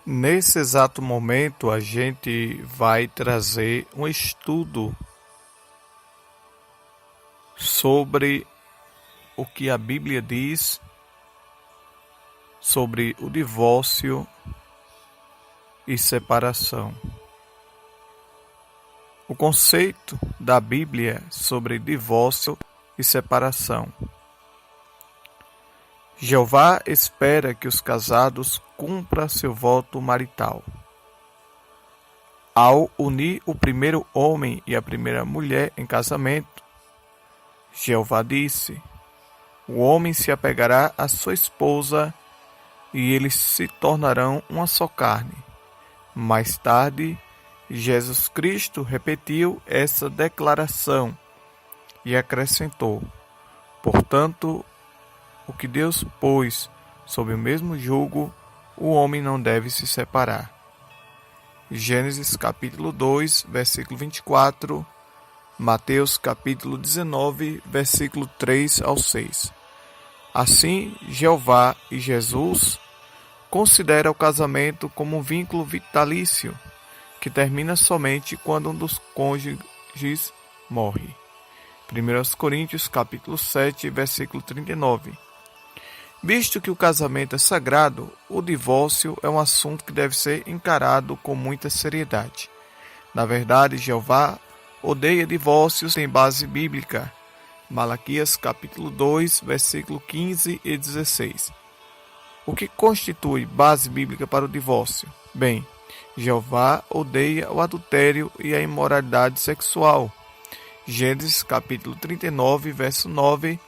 Nesse exato momento, a gente vai trazer um estudo sobre o que a Bíblia diz sobre o divórcio e separação. O conceito da Bíblia sobre divórcio e separação. Jeová espera que os casados cumpram seu voto marital. Ao unir o primeiro homem e a primeira mulher em casamento, Jeová disse: o homem se apegará à sua esposa e eles se tornarão uma só carne. Mais tarde, Jesus Cristo repetiu essa declaração e acrescentou: portanto, o que Deus pôs sob o mesmo jugo, o homem não deve se separar. Gênesis capítulo 2, versículo 24, Mateus capítulo 19, versículo 3 ao 6. Assim, Jeová e Jesus consideram o casamento como um vínculo vitalício, que termina somente quando um dos cônjuges morre. 1 Coríntios capítulo 7, versículo 39. Visto que o casamento é sagrado, o divórcio é um assunto que deve ser encarado com muita seriedade. Na verdade, Jeová odeia divórcios sem base bíblica. Malaquias capítulo 2, versículo 15 e 16. O que constitui base bíblica para o divórcio? Bem, Jeová odeia o adultério e a imoralidade sexual. Gênesis capítulo 39, verso 9,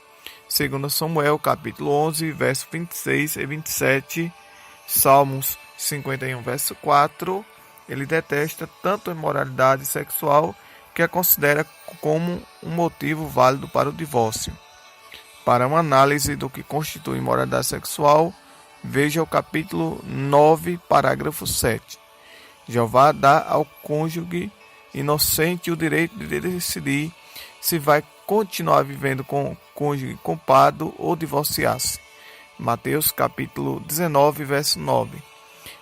2 Samuel capítulo 11, verso 26 e 27, Salmos 51, verso 4, ele detesta tanto a imoralidade sexual que a considera como um motivo válido para o divórcio. Para uma análise do que constitui imoralidade sexual, veja o capítulo 9, parágrafo 7. Jeová dá ao cônjuge inocente o direito de decidir se vai continuar vivendo com o cônjuge culpado ou divorciar-se. Mateus capítulo 19, verso 9.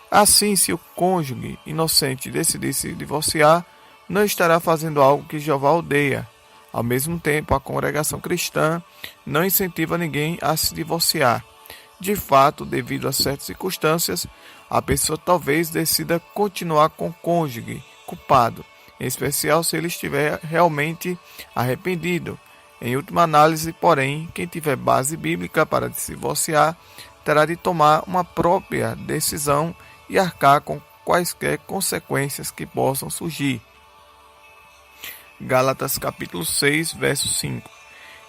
Assim, se o cônjuge inocente decidir se divorciar, não estará fazendo algo que Jeová odeia. Ao mesmo tempo, a congregação cristã não incentiva ninguém a se divorciar. De fato, devido a certas circunstâncias, a pessoa talvez decida continuar com o cônjuge culpado, em especial se ele estiver realmente arrependido. Em última análise, porém, quem tiver base bíblica para se divorciar terá de tomar uma própria decisão e arcar com quaisquer consequências que possam surgir. Gálatas capítulo 6, verso 5.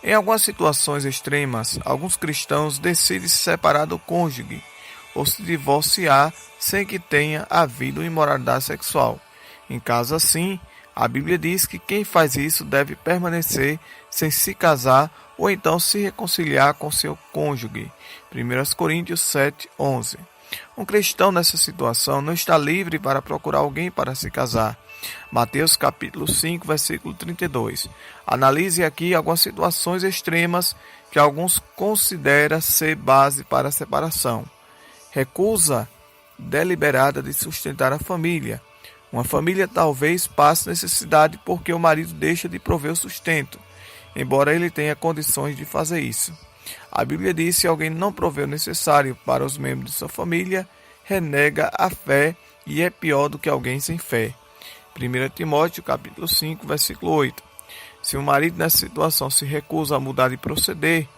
Em algumas situações extremas, alguns cristãos decidem se separar do cônjuge ou se divorciar sem que tenha havido imoralidade sexual. Em caso assim, a Bíblia diz que quem faz isso deve permanecer sem se casar ou então se reconciliar com seu cônjuge. 1 Coríntios 7, 11. Um cristão nessa situação não está livre para procurar alguém para se casar. Mateus capítulo 5, versículo 32. Analise aqui algumas situações extremas que alguns consideram ser base para a separação. Recusa deliberada de sustentar a família. Uma família talvez passe necessidade porque o marido deixa de prover o sustento, embora ele tenha condições de fazer isso. A Bíblia diz que se alguém não provê o necessário para os membros de sua família, renega a fé e é pior do que alguém sem fé. 1 Timóteo capítulo 5, versículo 8. Se o marido nessa situação se recusa a mudar de proceder,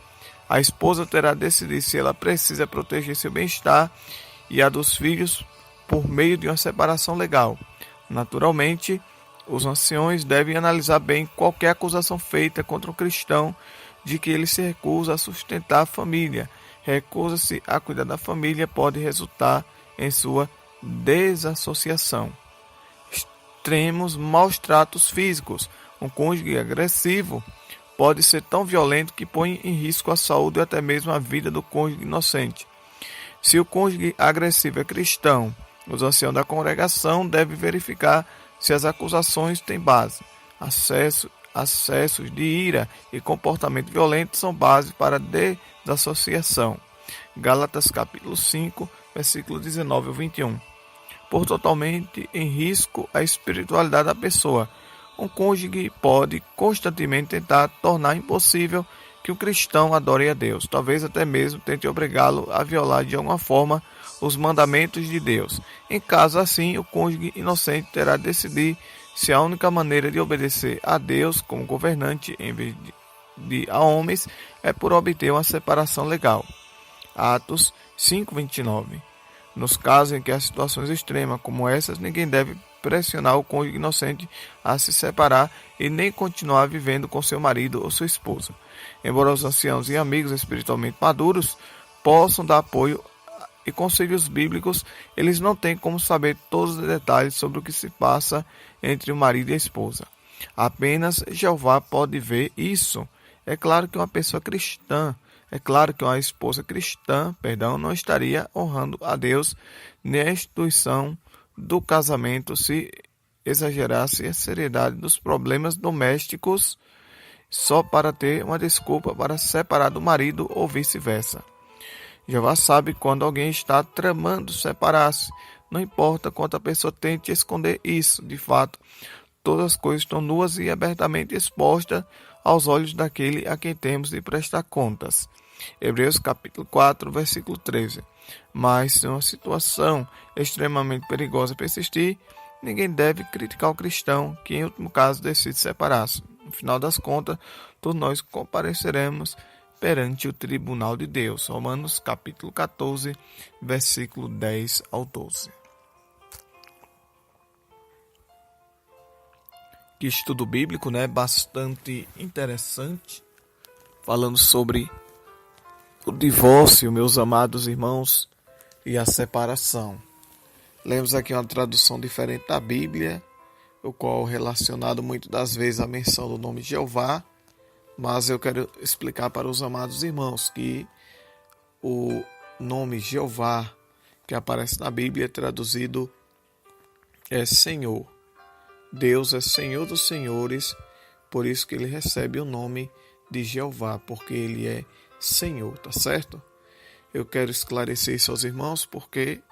a esposa terá de decidir se ela precisa proteger seu bem-estar e a dos filhos por meio de uma separação legal. Naturalmente, os anciões devem analisar bem qualquer acusação feita contra um cristão de que ele se recusa a sustentar a família. Recusa-se a cuidar da família pode resultar em sua desassociação. Extremos maus tratos físicos. Um cônjuge agressivo pode ser tão violento que põe em risco a saúde ou até mesmo a vida do cônjuge inocente. Se o cônjuge agressivo é cristão, os anciãos da congregação devem verificar se as acusações têm base. Acessos de ira e comportamento violento são base para desassociação. Gálatas capítulo 5, versículo 19 ao 21. por totalmente em risco a espiritualidade da pessoa. Um cônjuge pode constantemente tentar tornar impossível que o cristão adore a Deus, talvez até mesmo tente obrigá-lo a violar de alguma forma os mandamentos de Deus. Em caso assim, o cônjuge inocente terá de decidir se a única maneira de obedecer a Deus como governante em vez de a homens é por obter uma separação legal. Atos 5:29. Nos casos em que há situações extremas como essas, ninguém deve pressionar o cônjuge inocente a se separar e nem continuar vivendo com seu marido ou sua esposa. Embora os anciãos e amigos espiritualmente maduros possam dar apoio e conselhos bíblicos, eles não têm como saber todos os detalhes sobre o que se passa entre o marido e a esposa. Apenas Jeová pode ver isso. É claro que uma esposa cristã, não estaria honrando a Deus nem a instituição do casamento se exagerasse a seriedade dos problemas domésticos só para ter uma desculpa para se separar do marido ou vice-versa. Jeová sabe quando alguém está tramando separar-se. Não importa quanto a pessoa tente esconder isso, de fato, todas as coisas estão nuas e abertamente expostas aos olhos daquele a quem temos de prestar contas. Hebreus capítulo 4, versículo 13. Mas se uma situação extremamente perigosa persistir, ninguém deve criticar o cristão que em último caso decide separar-se. No final das contas, todos nós compareceremos perante o tribunal de Deus. Romanos capítulo 14, versículo 10 ao 12. Que estudo bíblico, bastante interessante, falando sobre o divórcio, meus amados irmãos, e a separação. Lemos aqui uma tradução diferente da Bíblia, o qual relacionado muito das vezes a menção do nome de Jeová, mas eu quero explicar para os amados irmãos que o nome Jeová que aparece na Bíblia traduzido é Senhor. Deus é Senhor dos senhores, por isso que ele recebe o nome de Jeová, porque ele é Senhor, tá certo? Eu quero esclarecer isso aos irmãos, porque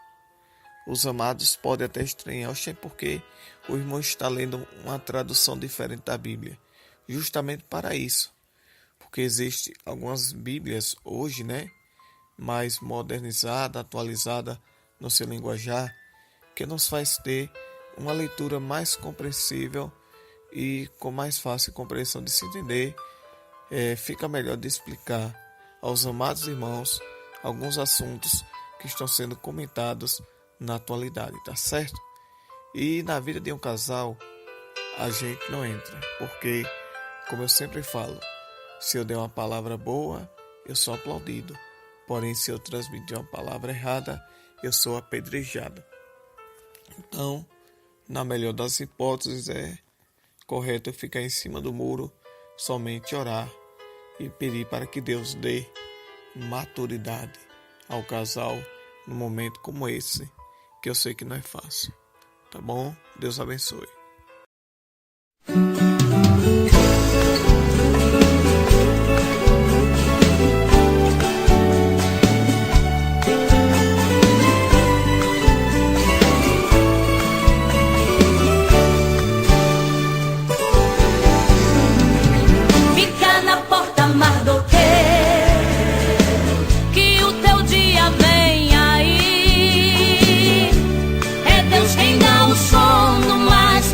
os amados podem até estranhar, porque o irmão está lendo uma tradução diferente da Bíblia. Justamente para isso, porque existem algumas Bíblias hoje, mais modernizada, atualizada no seu linguajar, que nos faz ter uma leitura mais compreensível e com mais fácil compreensão de se entender. Fica melhor de explicar aos amados irmãos alguns assuntos que estão sendo comentados na atualidade, tá certo? E na vida de um casal a gente não entra, porque, como eu sempre falo, se eu der uma palavra boa, eu sou aplaudido, porém se eu transmitir uma palavra errada, eu sou apedrejado. Então, na melhor das hipóteses, é correto eu ficar em cima do muro, somente orar e pedir para que Deus dê maturidade ao casal num momento como esse, que eu sei que não é fácil. Tá bom? Deus abençoe. Quem dá o sono, mas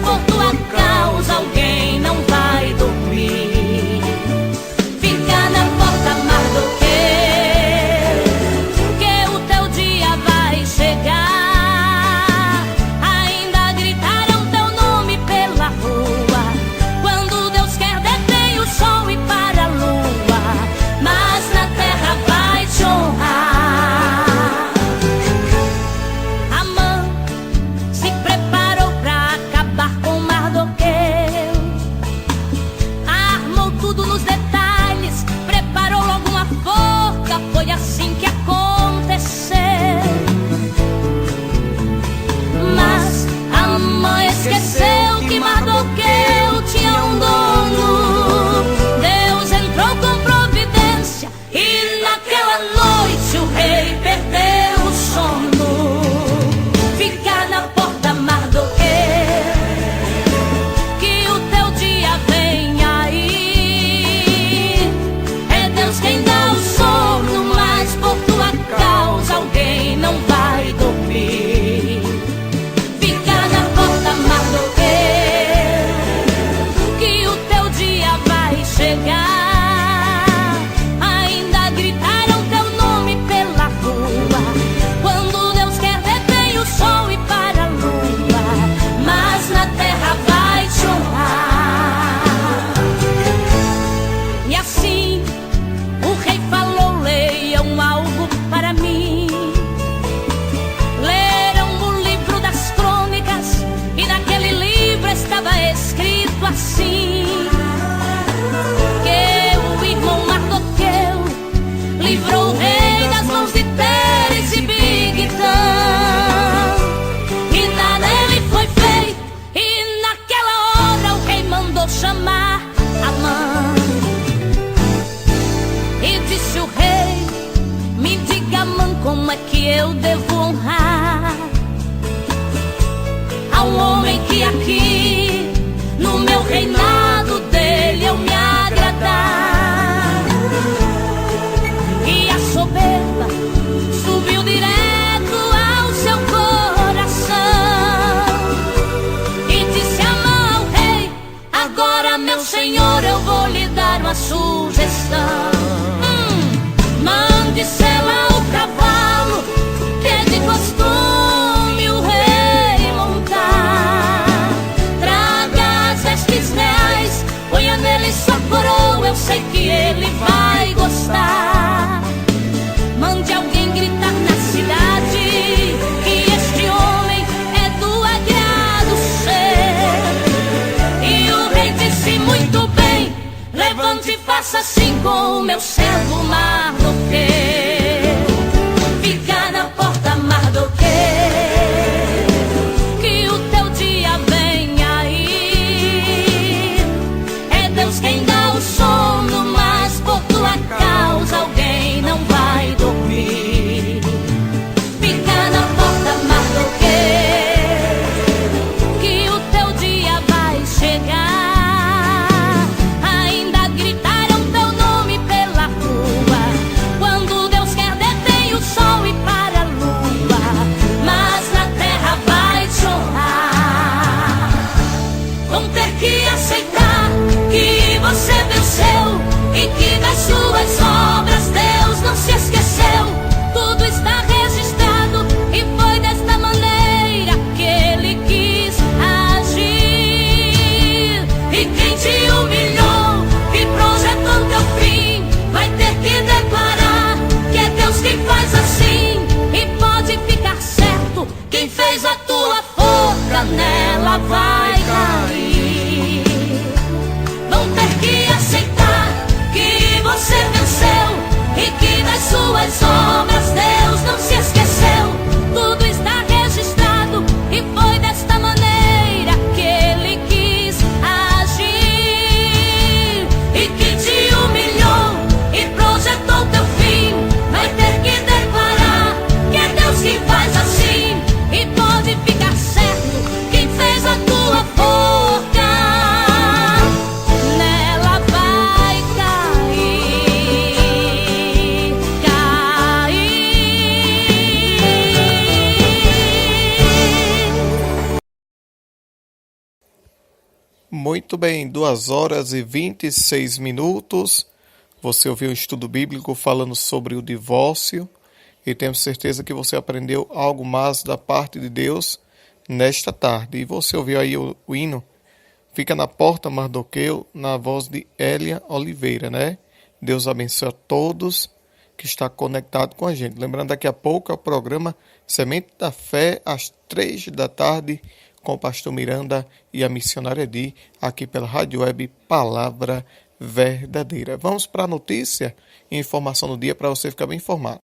como é que eu devo honrar a um homem que aqui no meu reinado dele eu me agradar? E a soberba subiu direto ao seu coração e disse: Amã ao rei, agora meu senhor eu vou lhe dar uma sugestão. Mande selar o cavalo que é de costume o rei montar. Traga as vestes reais, ponha nele sua coroa, eu sei que ele vai gostar. Mande alguém gritar na cidade que este homem é do agrado seu. E o rei disse: muito bem, levante e faça assim com o meu servo Mardoqueu. Fica na porta, Mardoqueu, que o teu dia vem aí. É Deus quem dá o sono, mas por tua causa alguém não vai dormir. Fica na porta, Mardoqueu, que o teu dia vai chegar. Ainda gritaram teu nome pela rua, quando Deus quer detém o sol e para a lua, mas na terra vai chorar. Vão ter que aceitar que você venceu e que das suas obras Deus não se esqueceu. Tudo está registrado e foi desta maneira que ele quis agir. E quem te humilhou e projetou teu fim vai ter que declarar que é Deus quem faz assim. E pode ficar certo, quem fez a tua forca nela vai cair. Vão ter que aceitar que você venceu e que das suas obras Deus não se esqueceu. Tudo está registrado e foi desta maneira que ele quis agir. E quem te humilhou e projetou teu fim vai ter que declarar que é Deus que faz assim. E pode ficar certo, quem fez a tua forca nela vai cair, cair. Muito bem, 2h26. Você ouviu um estudo bíblico falando sobre o divórcio e temos certeza que você aprendeu algo mais da parte de Deus nesta tarde. E você ouviu aí o hino Fica na Porta, Mardoqueu, na voz de Elia Oliveira, né? Deus abençoe a todos que está conectado com a gente. Lembrando, daqui a pouco é o programa Semente da Fé, às 3 da tarde, com o pastor Miranda e a missionária Edi, aqui pela Rádio Web Palavra Verdadeira. Vamos para a notícia e informação do dia para você ficar bem informado.